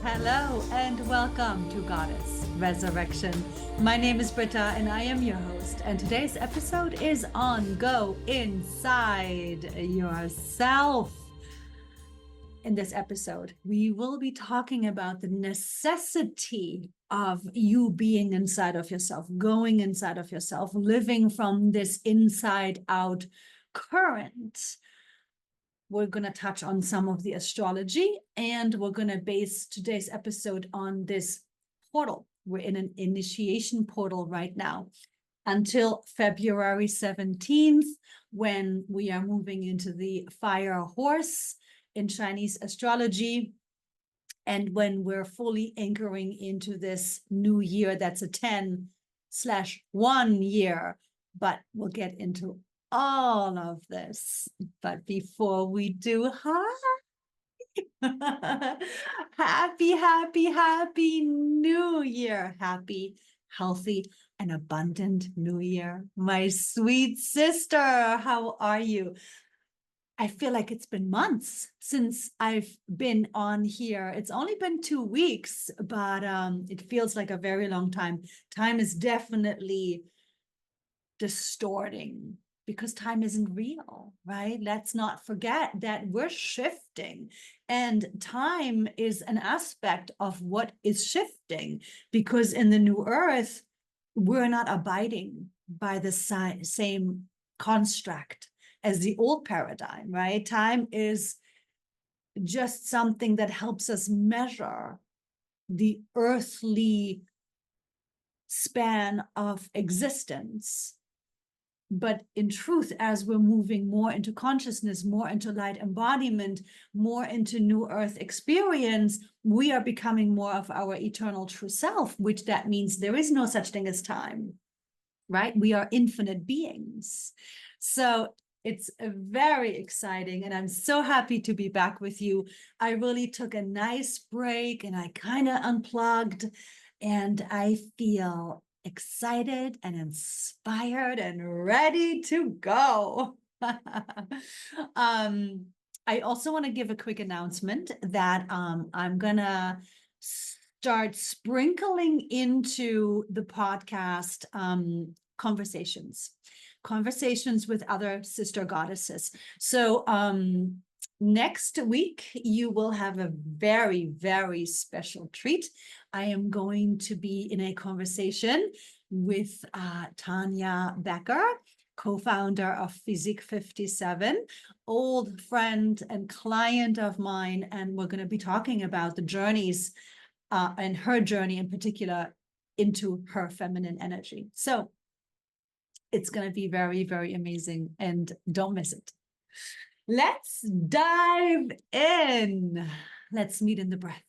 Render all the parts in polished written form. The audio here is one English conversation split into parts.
Hello and welcome to Goddess Resurrection. My name is Britta and I am your host. And today's episode is on Go Inside Yourself. In this episode, we will be talking about the necessity of you being inside of yourself, going inside of yourself, living from this inside out current. We're going to touch on some of the astrology, and we're going to base today's episode on this portal. We're in an initiation portal right now until February 17th, when we are moving into the fire horse in Chinese astrology, and when we're fully anchoring into this new year that's a 10/1 year. But we'll get into all of this. But before we do, happy new year. Happy, healthy, and abundant new year. My sweet sister, how are you? I feel like it's been months since I've been on here. It's only been 2 weeks, but it feels like a very long time. Time is definitely distorting because time isn't real, right? Let's not forget that we're shifting, and time is an aspect of what is shifting, because in the new earth, we're not abiding by the same construct as the old paradigm, right? Time is just something that helps us measure the earthly span of existence. But in truth, as we're moving more into consciousness, more into light embodiment, more into new earth experience, we are becoming more of our eternal true self, which that means there is no such thing as time, right? We are infinite beings. So it's very exciting, and I'm so happy to be back with you. I really took a nice break and I kind of unplugged, and I feel excited and inspired and ready to go. I also want to give a quick announcement that I'm gonna start sprinkling into the podcast conversations with other sister goddesses. So next week, you will have a very, very special treat. I am going to be in a conversation with Tanya Becker, co-founder of Physique 57, old friend and client of mine, and we're going to be talking about the journeys and her journey in particular into her feminine energy. So it's going to be very, very amazing, and don't miss it. Let's dive in. Let's meet in the breath.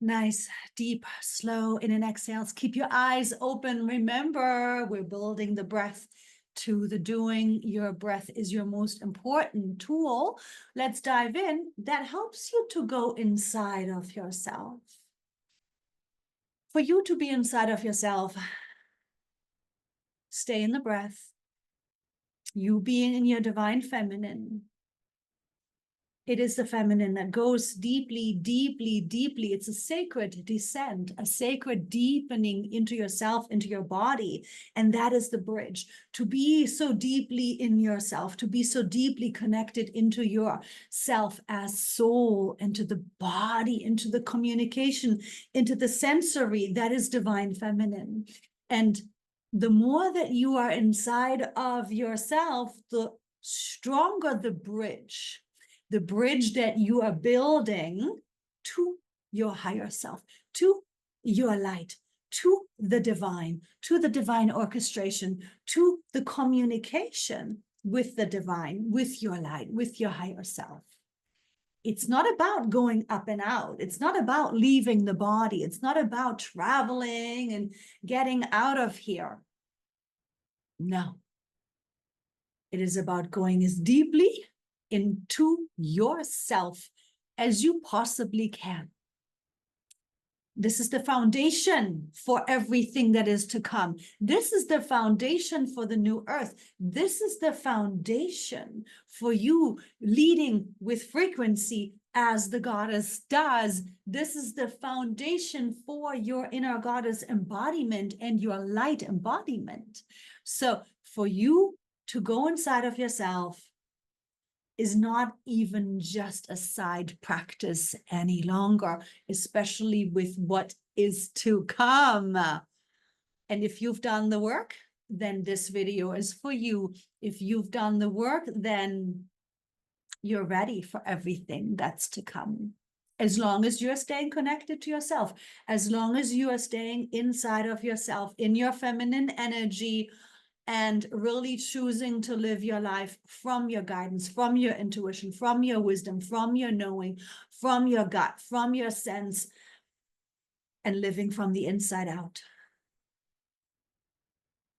Nice, deep, slow in and exhales. Keep your eyes open. Remember, we're building the breath to the doing. Your breath is your most important tool. Let's dive in. That helps you to go inside of yourself. For you to be inside of yourself, stay in the breath. You being in your divine feminine. It is the feminine that goes deeply, deeply, deeply. It's a sacred descent, a sacred deepening into yourself, into your body. And that is the bridge. To be so deeply in yourself, to be so deeply connected into yourself as soul, into the body, into the communication, into the sensory, that is divine feminine. And the more that you are inside of yourself, the stronger the bridge that you are building to your higher self, to your light, to the divine orchestration, to the communication with the divine, with your light, with your higher self. It's not about going up and out. It's not about leaving the body. It's not about traveling and getting out of here. No. It is about going as deeply into yourself as you possibly can. This is the foundation for everything that is to come. This is the foundation for the new earth. This is the foundation for you leading with frequency as the goddess does. This is the foundation for your inner goddess embodiment and your light embodiment. So for you to go inside of yourself is not even just a side practice any longer, especially with what is to come. And if you've done the work, then this video is for you. If you've done the work, then you're ready for everything that's to come. As long as you're staying connected to yourself, as long as you are staying inside of yourself, in your feminine energy, and really choosing to live your life from your guidance, from your intuition, from your wisdom, from your knowing, from your gut, from your sense, and living from the inside out.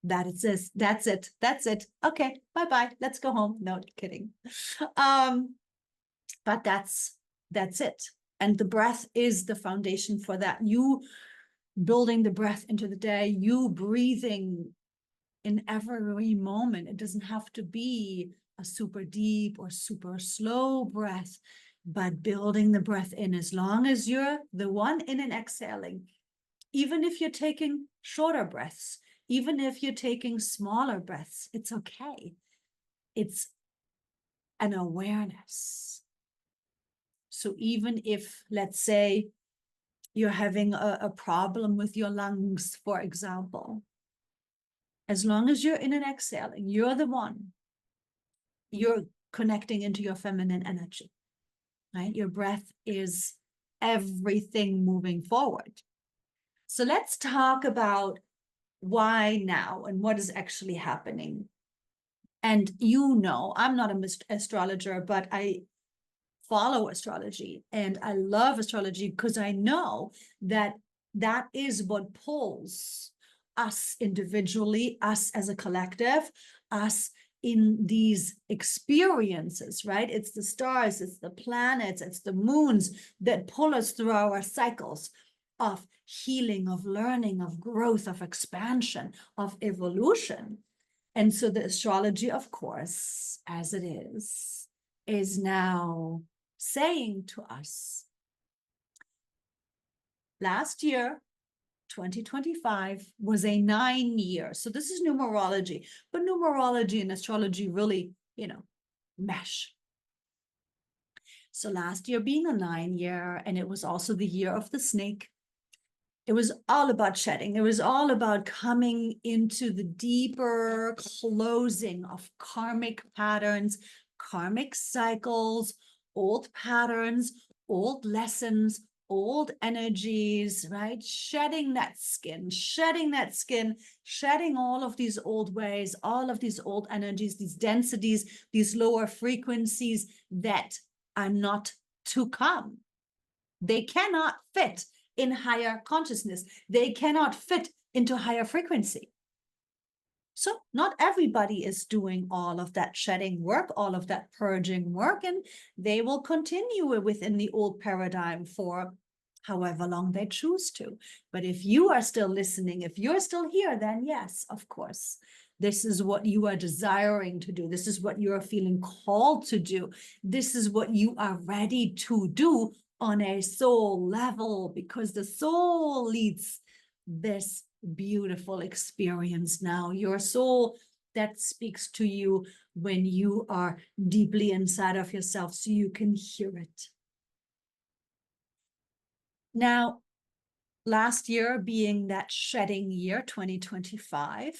That's it. Okay, bye-bye. Let's go home. No, kidding. But that's it. And the breath is the foundation for that. You building the breath into the day, you breathing in every moment. It doesn't have to be a super deep or super slow breath, but building the breath in, as long as you're the one in and exhaling, even if you're taking shorter breaths, even if you're taking smaller breaths, it's okay. It's an awareness. So even if, let's say, you're having a problem with your lungs, for example, as long as you're in and exhaling, you're the one, you're connecting into your feminine energy, right? Your breath is everything moving forward. So let's talk about why now and what is actually happening. And you know, I'm not an astrologer, but I follow astrology and I love astrology because I know that that is what pulls us individually, us as a collective, us in these experiences, right? It's the stars, it's the planets, it's the moons that pull us through our cycles of healing, of learning, of growth, of expansion, of evolution. And so the astrology, of course, as it is now saying to us, last year, 2025 was a 9-year. So this is numerology, but numerology and astrology really, mesh. So last year being a 9-year, and it was also the year of the snake. It was all about shedding. It was all about coming into the deeper closing of karmic patterns, karmic cycles, old patterns, old lessons, old energies, right? Shedding that skin, shedding all of these old ways, all of these old energies, these densities, these lower frequencies that are not to come. They cannot fit in higher consciousness. They cannot fit into higher frequency. So not everybody is doing all of that shedding work, all of that purging work, and they will continue within the old paradigm for however long they choose to. But if you are still listening, if you're still here, then yes, of course, this is what you are desiring to do. This is what you are feeling called to do. This is what you are ready to do on a soul level, because the soul leads this beautiful experience now. Your soul that speaks to you when you are deeply inside of yourself, so you can hear it. Now, last year being that shedding year, 2025,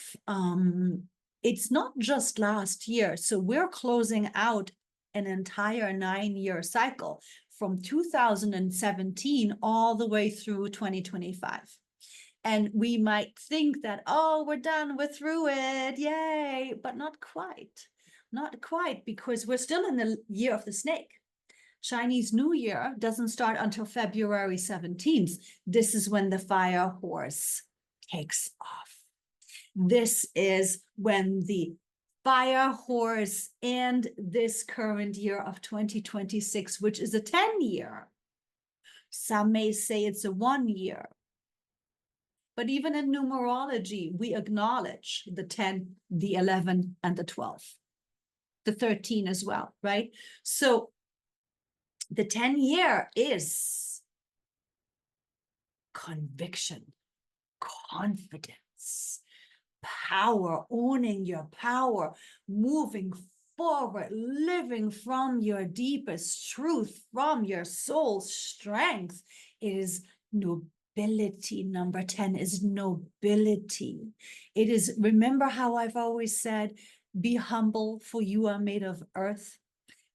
it's not just last year. So we're closing out an entire 9-year cycle from 2017 all the way through 2025. And we might think that, oh, we're done, we're through it, yay, but not quite. Not quite, because we're still in the year of the snake. Chinese New Year doesn't start until February 17th. This is when the fire horse takes off. This is when the fire horse and this current year of 2026, which is a 10-year. Some may say it's a 1-year. But even in numerology, we acknowledge the 10, the 11, and the 12, the 13 as well, right? So The 10-year is conviction, confidence, power, owning your power, moving forward, living from your deepest truth, from your soul's strength. It is nobility. Number 10 is nobility. It is, remember how I've always said, be humble, for you are made of earth,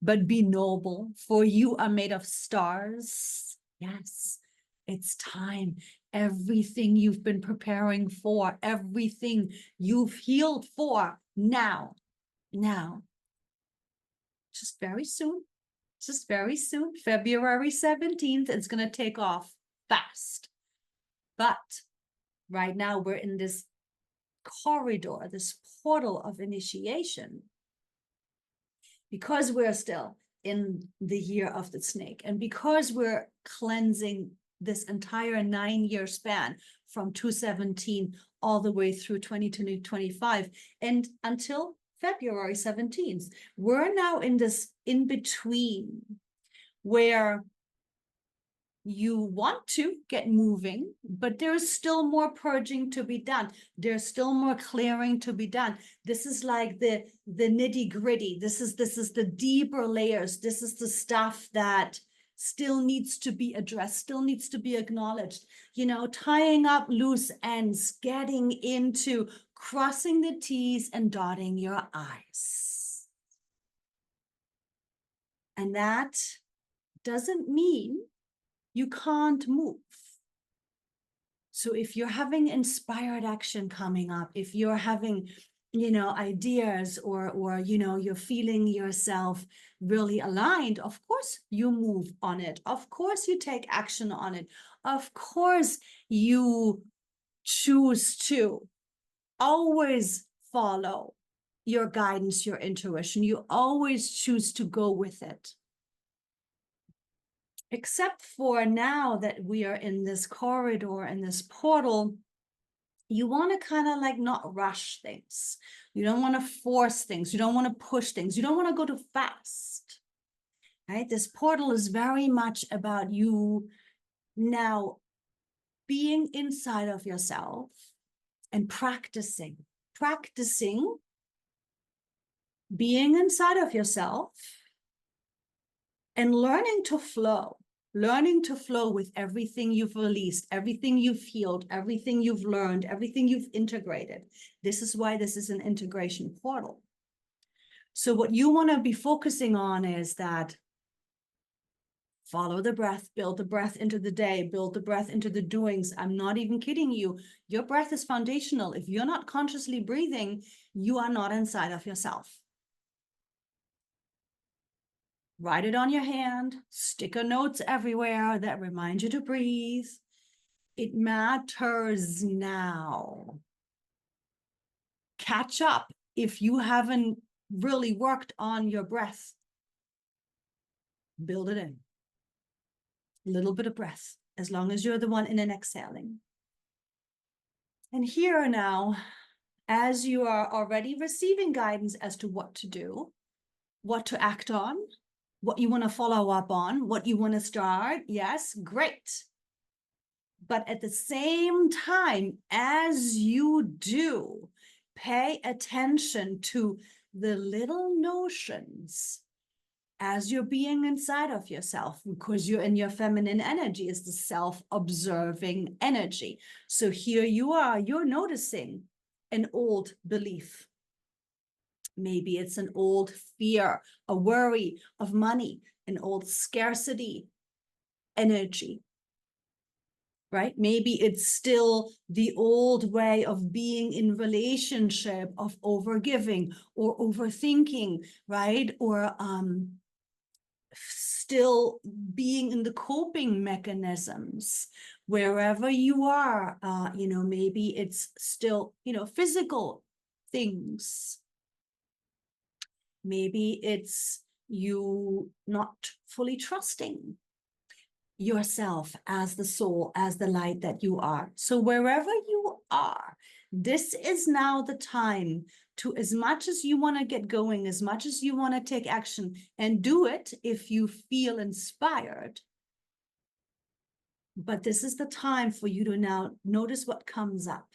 but be noble, for you are made of stars. Yes, it's time. Everything you've been preparing for, everything you've healed for, now, just very soon, February 17th, it's going to take off fast. But right now we're in this corridor, this portal of initiation, because we're still in the year of the snake, and because we're cleansing this entire 9-year span from 2017 all the way through 2025 and until February 17th, we're now in this in between where you want to get moving, but there's still more purging to be done. There's still more clearing to be done. This is like the nitty gritty. This is the deeper layers. This is the stuff that still needs to be addressed, still needs to be acknowledged. You know, tying up loose ends, getting into crossing the T's and dotting your I's. And that doesn't mean you can't move. So if you're having inspired action coming up, if you're having, you know, ideas or, you know, you're feeling yourself really aligned, of course you move on it. Of course you take action on it. Of course you choose to always follow your guidance, your intuition. You always choose to go with it. Except for now that we are in this corridor and this portal, you want to kind of like not rush things. You don't want to force things. You don't want to push things. You don't want to go too fast, right? This portal is very much about you now being inside of yourself and practicing being inside of yourself and learning to flow with everything you've released, everything you've healed, everything you've learned, everything you've integrated. This is why this is an integration portal. So what you want to be focusing on is that follow the breath, build the breath into the day, build the breath into the doings. I'm not even kidding you. Your breath is foundational. If you're not consciously breathing, you are not inside of yourself. Write it on your hand, sticker notes everywhere that remind you to breathe. It matters now. Catch up if you haven't really worked on your breath. Build it in. A little bit of breath, as long as you're the one in and exhaling. And here now, as you are already receiving guidance as to what to do, what to act on, what you want to follow up on, what you want to start, yes, great. But at the same time, as you do, pay attention to the little notions as you're being inside of yourself, because you're in your feminine energy, is the self-observing energy. So here you are, you're noticing an old belief. Maybe it's an old fear, a worry of money, an old scarcity energy, right? Maybe it's still the old way of being in relationship, of overgiving or overthinking, right? Or still being in the coping mechanisms. Wherever you are, you know, maybe it's still, you know, physical things. Maybe it's you not fully trusting yourself as the soul, as the light that you are. So wherever you are, This is now the time to, as much as you want to get going, as much as you want to take action, and do it if you feel inspired. But this is the time for you to now notice what comes up.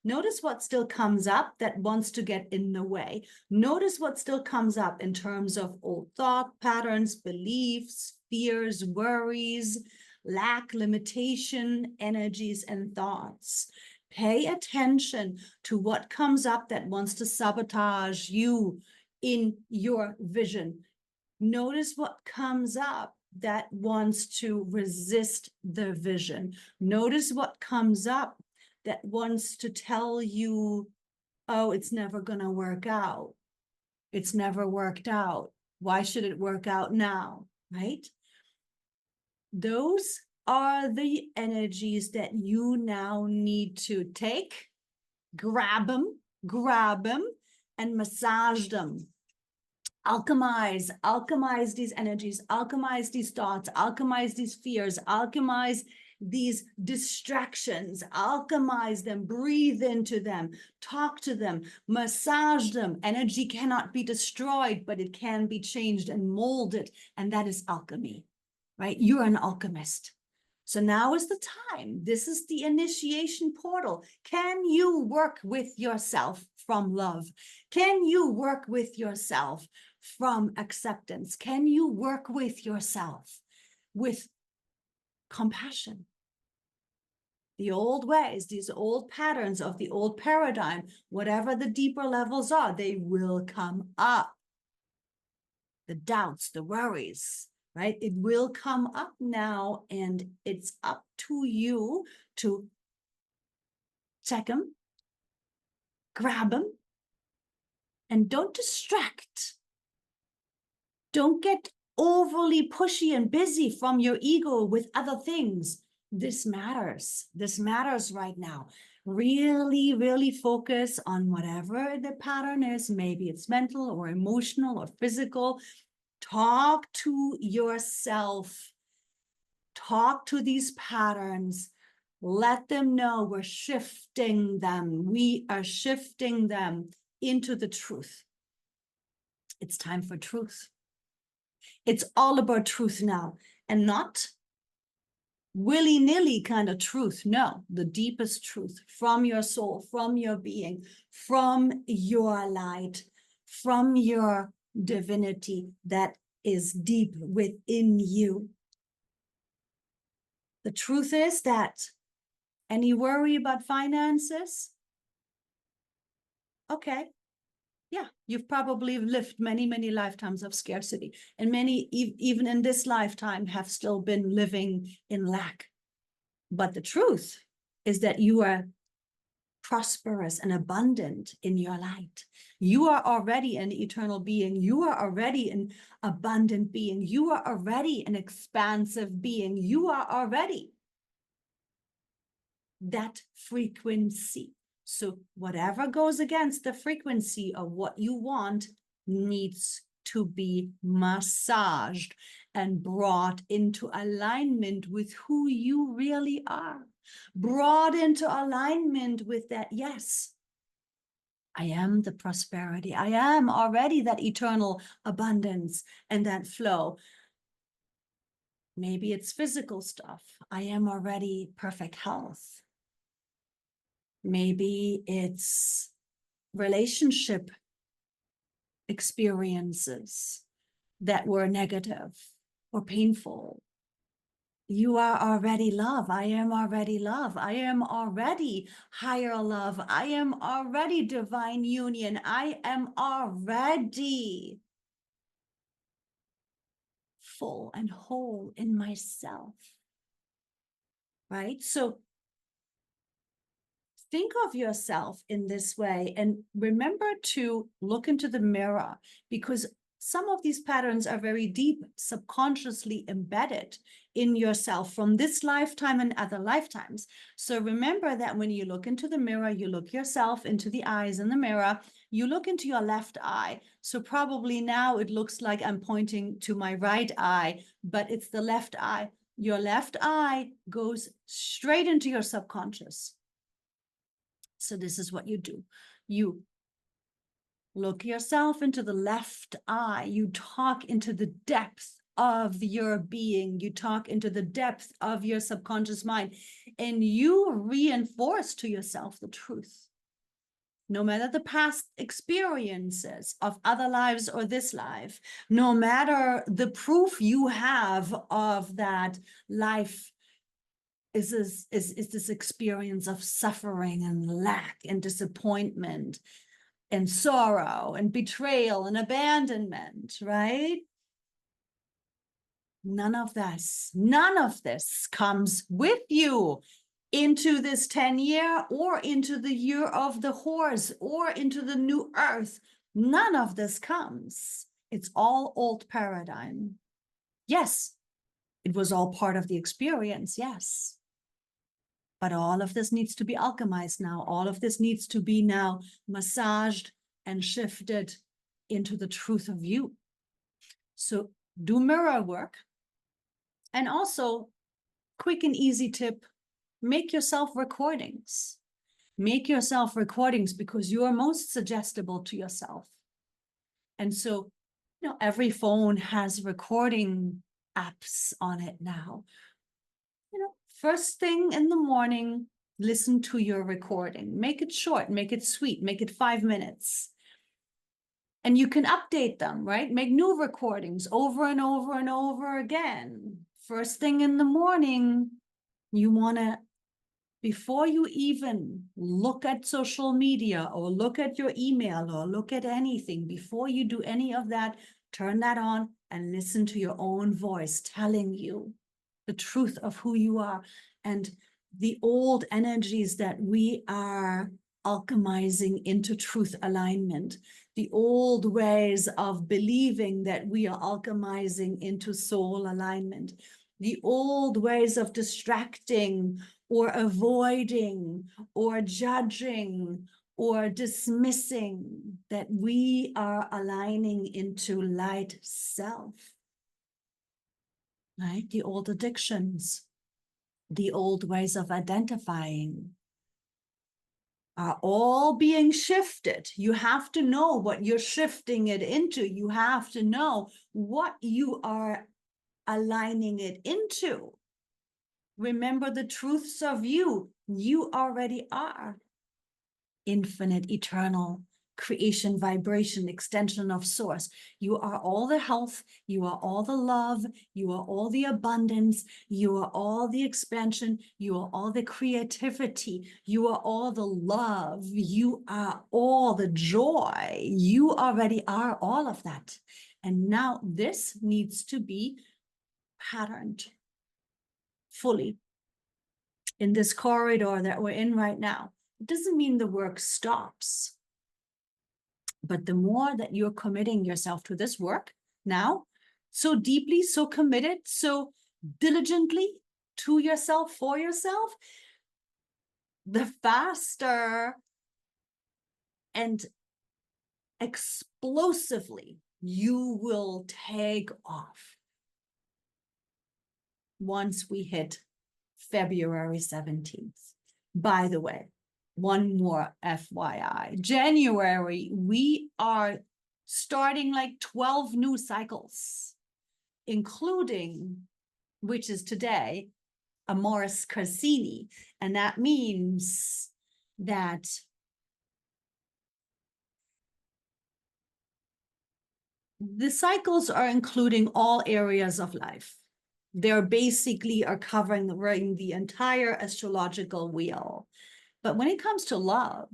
Notice what still comes up that wants to get in the way. Notice what still comes up in terms of old thought patterns, beliefs, fears, worries, lack, limitation, energies, and thoughts. Pay attention to what comes up that wants to sabotage you in your vision. Notice what comes up that wants to resist the vision. Notice what comes up that wants to tell you, oh, it's never going to work out. It's never worked out. Why should it work out now, right? Those are the energies that you now need to take, grab them, and massage them. Alchemize these energies, alchemize these thoughts, alchemize these fears, alchemize these distractions, alchemize them, breathe into them, talk to them, massage them. Energy cannot be destroyed, but it can be changed and molded. And that is alchemy, right? You're an alchemist. So now is the time. This is the initiation portal. Can you work with yourself from love? Can you work with yourself from acceptance? Can you work with yourself with compassion? The old ways, these old patterns of the old paradigm, whatever the deeper levels are, they will come up. The doubts, the worries, right? It will come up now, and it's up to you to check them, grab them, and don't distract. Don't get overly pushy and busy from your ego with other things. This matters. This matters right now. Really, really focus on whatever the pattern is. Maybe it's mental or emotional or physical. Talk to yourself. Talk to these patterns. Let them know we're shifting them. We are shifting them into the truth. It's time for truth. It's all about truth now, and not willy-nilly kind of truth. No, the deepest truth from your soul, from your being, from your light, from your divinity that is deep within you. The truth is that any worry about finances? Okay. Yeah, you've probably lived many, many lifetimes of scarcity, and many, even in this lifetime, have still been living in lack. But the truth is that you are prosperous and abundant in your light. You are already an eternal being. You are already an abundant being. You are already an expansive being. You are already that frequency. So whatever goes against the frequency of what you want needs to be massaged and brought into alignment with who you really are. Brought into alignment with that, yes, I am the prosperity. I am already that eternal abundance and that flow. Maybe it's physical stuff. I am already perfect health. Maybe it's relationship experiences that were negative or painful. You are already love. I am already love. I am already higher love. I am already divine union. I am already full and whole in myself. Right? So think of yourself in this way, and remember to look into the mirror, because some of these patterns are very deep, subconsciously embedded in yourself from this lifetime and other lifetimes. So remember that when you look into the mirror, you look yourself into the eyes in the mirror, you look into your left eye. So probably now it looks like I'm pointing to my right eye, but it's the left eye. Your left eye goes straight into your subconscious. So this is what you do. You look yourself into the left eye. You talk into the depth of your being. You talk into the depth of your subconscious mind, and you reinforce to yourself the truth. No matter the past experiences of other lives or this life, no matter the proof you have of that life is this experience of suffering and lack and disappointment and sorrow and betrayal and abandonment, right? None of this comes with you into this 10-year or into the year of the horse or into the new earth. None of this comes. It's all old paradigm. Yes, it was all part of the experience, yes. But all of this needs to be alchemized now. All of this needs to be now massaged and shifted into the truth of you. So do mirror work. And also, quick and easy tip, make yourself recordings. Make yourself recordings because you are most suggestible to yourself. And so, every phone has recording apps on it now. First thing in the morning, listen to your recording. Make it short, make it sweet, make it 5 minutes. And you can update them, right? Make new recordings over and over and over again. First thing in the morning, you want to, before you even look at social media or look at your email or look at anything, before you do any of that, turn that on and listen to your own voice telling you the truth of who you are and the old energies that we are alchemizing into truth alignment, the old ways of believing that we are alchemizing into soul alignment, the old ways of distracting or avoiding or judging or dismissing, that we are aligning into light self. Right? The old addictions, the old ways of identifying are all being shifted. You have to know what you're shifting it into. You have to know what you are aligning it into. Remember the truths of you. You already are infinite, eternal, creation, vibration, extension of source. You are all the health, you are all the love, you are all the abundance, you are all the expansion, you are all the creativity, you are all the love, you are all the joy. You already are all of that. And now this needs to be patterned fully in this corridor that we're in right now. It doesn't mean the work stops. But the more that you're committing yourself to this work now, so deeply, so committed, so diligently to yourself, for yourself, the faster and explosively you will take off once we hit February 17th. By the way, one more FYI. January, we are starting like 12 new cycles, including, which is today, Amoris Cassini. And that means that the cycles are including all areas of life. They're basically are covering the entire astrological wheel. But when it comes to love,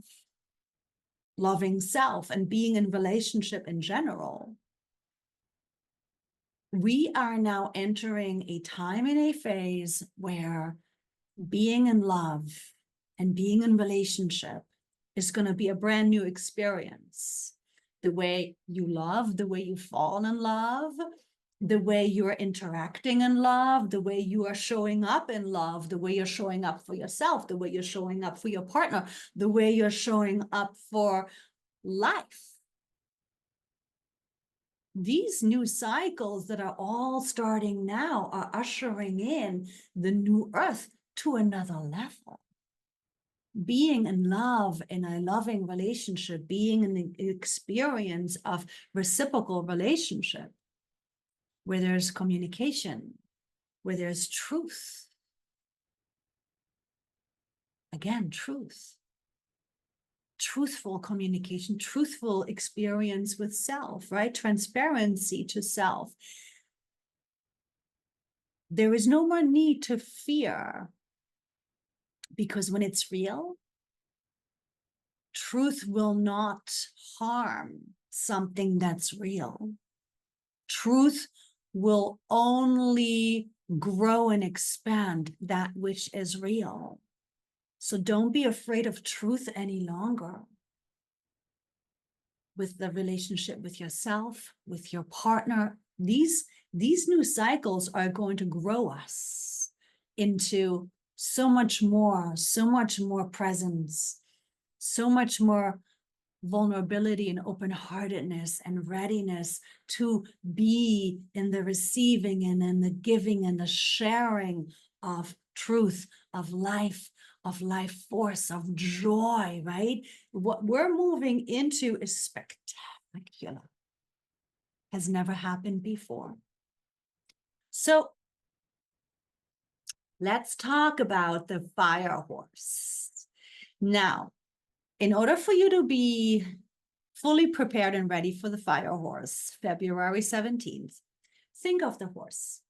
loving self and being in relationship in general, we are now entering a time and a phase where being in love and being in relationship is going to be a brand new experience. The way you love, the way you fall in love, the way you're interacting in love, the way you are showing up in love, the way you're showing up for yourself, the way you're showing up for your partner, the way you're showing up for life. These new cycles that are all starting now are ushering in the new earth to another level. being in love, in a loving relationship, being in the experience of reciprocal relationship, where there's communication, where there's truth. Again, truth. Truthful communication, truthful experience with self, right? Transparency to self. There is no more need to fear, because when it's real, truth will not harm something that's real. Truth will only grow and expand that which is real. So don't be afraid of truth any longer. With the relationship with yourself, with your partner, these new cycles are going to grow us into so much more presence, so much more vulnerability and open-heartedness and readiness to be in the receiving and in the giving and the sharing of truth, of life force, of joy, right? What we're moving into is spectacular. Has never happened before. So let's talk about the fire horse. Now, in order for you to be fully prepared and ready for the fire horse, February 17th, think of the horse.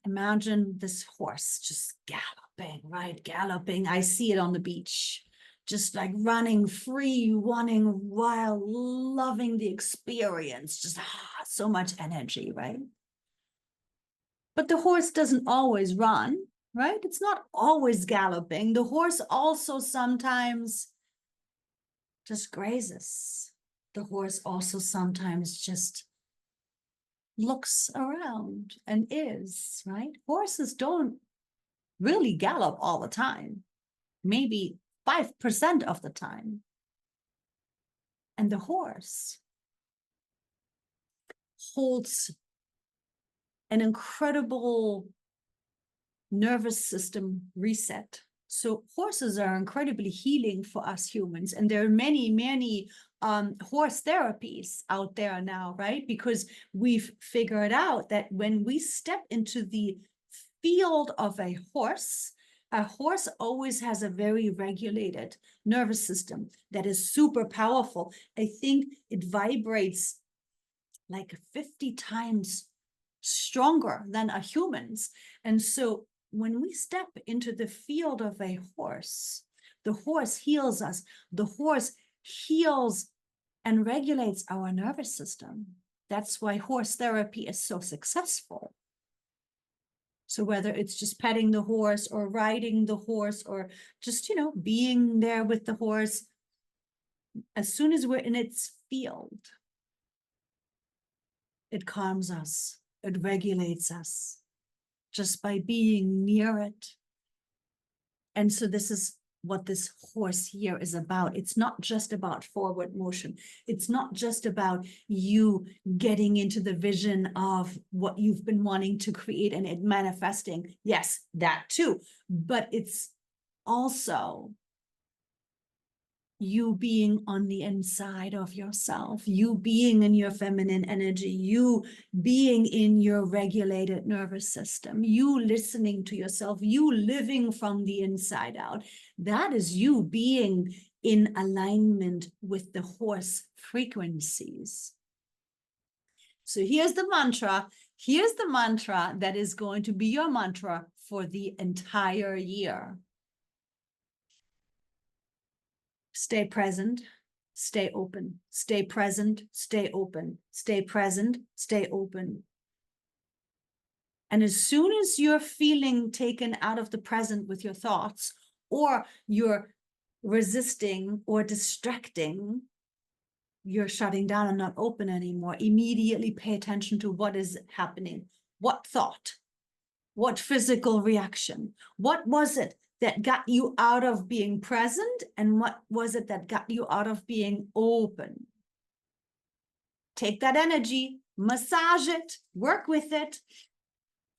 Imagine this horse just galloping, right? Galloping. I see it on the beach, just like running free, running wild, loving the experience, just so much energy, right? But the horse doesn't always run, right? It's not always galloping. The horse also sometimes just grazes. The horse also sometimes just looks around and is, right? Horses don't really gallop all the time, maybe 5% of the time. And the horse holds an incredible nervous system reset. So horses are incredibly healing for us humans. And there are many horse therapies out there now, right? Because we've figured out that when we step into the field of a horse always has a very regulated nervous system that is super powerful. I think it vibrates like 50 times stronger than a human's. And so when we step into the field of a horse, the horse heals us. The horse heals and regulates our nervous system. That's why horse therapy is so successful. So whether it's just petting the horse or riding the horse or just, being there with the horse, as soon as we're in its field, it calms us, it regulates us just by being near it. And so this is what this horse here is about. It's not just about forward motion. It's not just about you getting into the vision of what you've been wanting to create and it manifesting. Yes, that too. But it's also you being on the inside of yourself, you being in your feminine energy, you being in your regulated nervous system, you listening to yourself, you living from the inside out. That is you being in alignment with the horse frequencies. So here's the mantra. Here's the mantra that is going to be your mantra for the entire year. Stay present, stay open, stay present, stay open, stay present, stay open. And as soon as you're feeling taken out of the present with your thoughts, or you're resisting or distracting, you're shutting down and not open anymore, immediately pay attention to what is happening. What thought? What physical reaction? What was it that got you out of being present, and what was it that got you out of being open? Take that energy, massage it, work with it,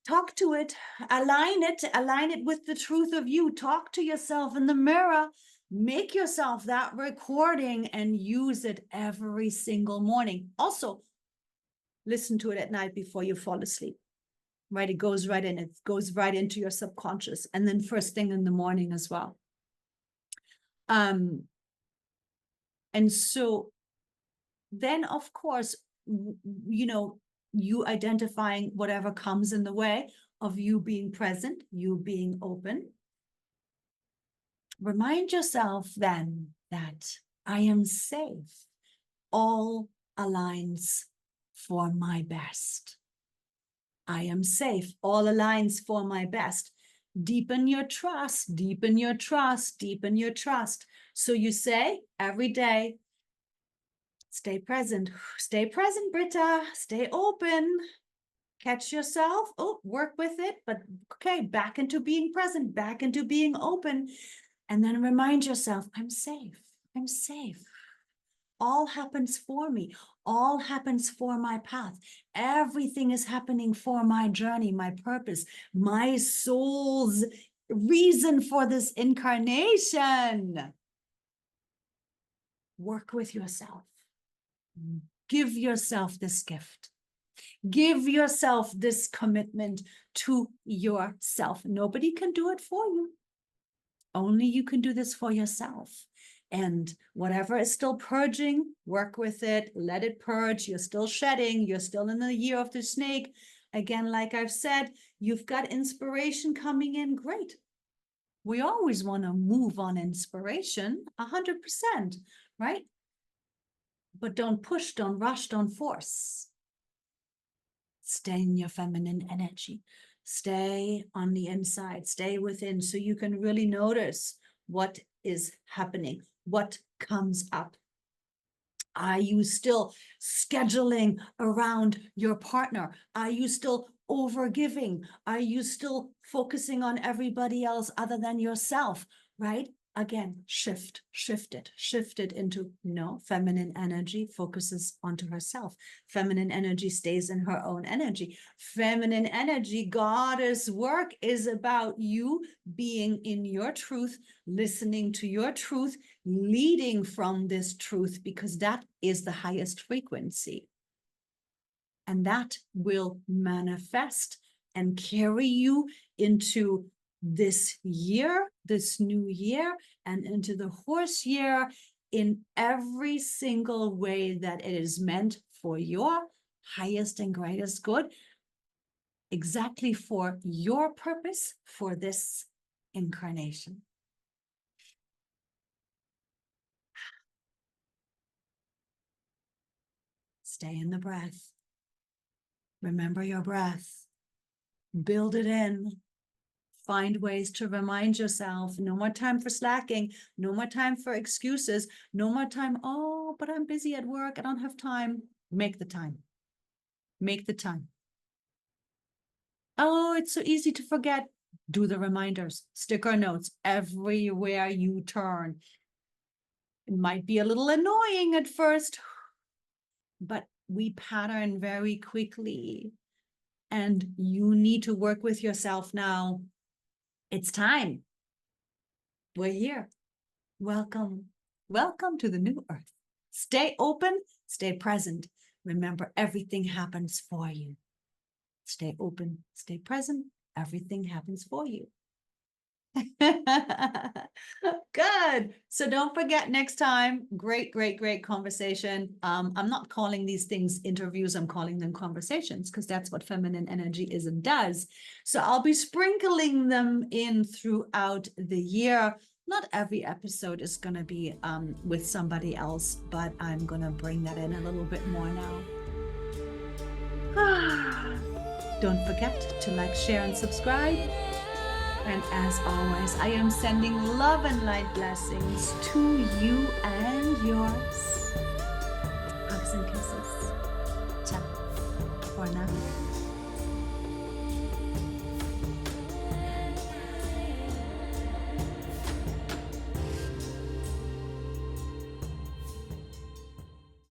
Talk to it, align it with the truth of you. Talk to yourself in the mirror, make yourself that recording and use it every single morning. Also, listen to it at night before you fall asleep, right? It goes right in, it goes right into your subconscious, and then first thing in the morning as well. And so then, of course, you know, you identifying whatever comes in the way of you being present, you being open. Remind yourself then that I am safe. All aligns for my best. I am safe. All aligns for my best. Deepen your trust, deepen your trust, deepen your trust. So you say every day, stay present, Britta, stay open, catch yourself, oh, work with it, but okay, back into being present, back into being open, and then remind yourself, I'm safe, I'm safe. All happens for me, all happens for my path. Everything is happening for my journey, my purpose, my soul's reason for this incarnation. Work with yourself. Give yourself this gift. Give yourself this commitment to yourself. Nobody can do it for you. Only you can do this for yourself. And whatever is still purging, work with it, let it purge. You're still shedding. You're still in the year of the snake. Again, like I've said, you've got inspiration coming in. Great. We always want to move on inspiration, 100%, right? But don't push, don't rush, don't force. Stay in your feminine energy. Stay on the inside, stay within, so you can really notice what is happening, what comes up. Are you still scheduling around your partner? Are you still overgiving? Are you still focusing on everybody else other than yourself, right? Again, shift it into, feminine energy focuses onto herself. Feminine energy stays in her own energy. Feminine energy, goddess work, is about you being in your truth, listening to your truth, leading from this truth, because that is the highest frequency. And that will manifest and carry you into this year, this new year, and into the horse year in every single way that it is meant for your highest and greatest good, exactly for your purpose for this incarnation. Stay in the breath. Remember your breath. Build it in. Find ways to remind yourself, no more time for slacking, no more time for excuses, no more time, oh, but I'm busy at work, I don't have time. Make the time. Make the time. Oh, it's so easy to forget. Do the reminders, sticker notes everywhere you turn. It might be a little annoying at first, but we pattern very quickly. And you need to work with yourself now. It's time. We're here. Welcome. Welcome to the new earth. Stay open, stay present. Remember, everything happens for you. Stay open, stay present. Everything happens for you. Good. So don't forget next time, great conversation. I'm not calling these things interviews, I'm calling them conversations, because that's what feminine energy is and does. So I'll be sprinkling them in throughout the year. Not every episode is going to be with somebody else, but I'm going to bring that in a little bit more now. Don't forget to like, share, and subscribe. And as always, I am sending love and light blessings to you and yours.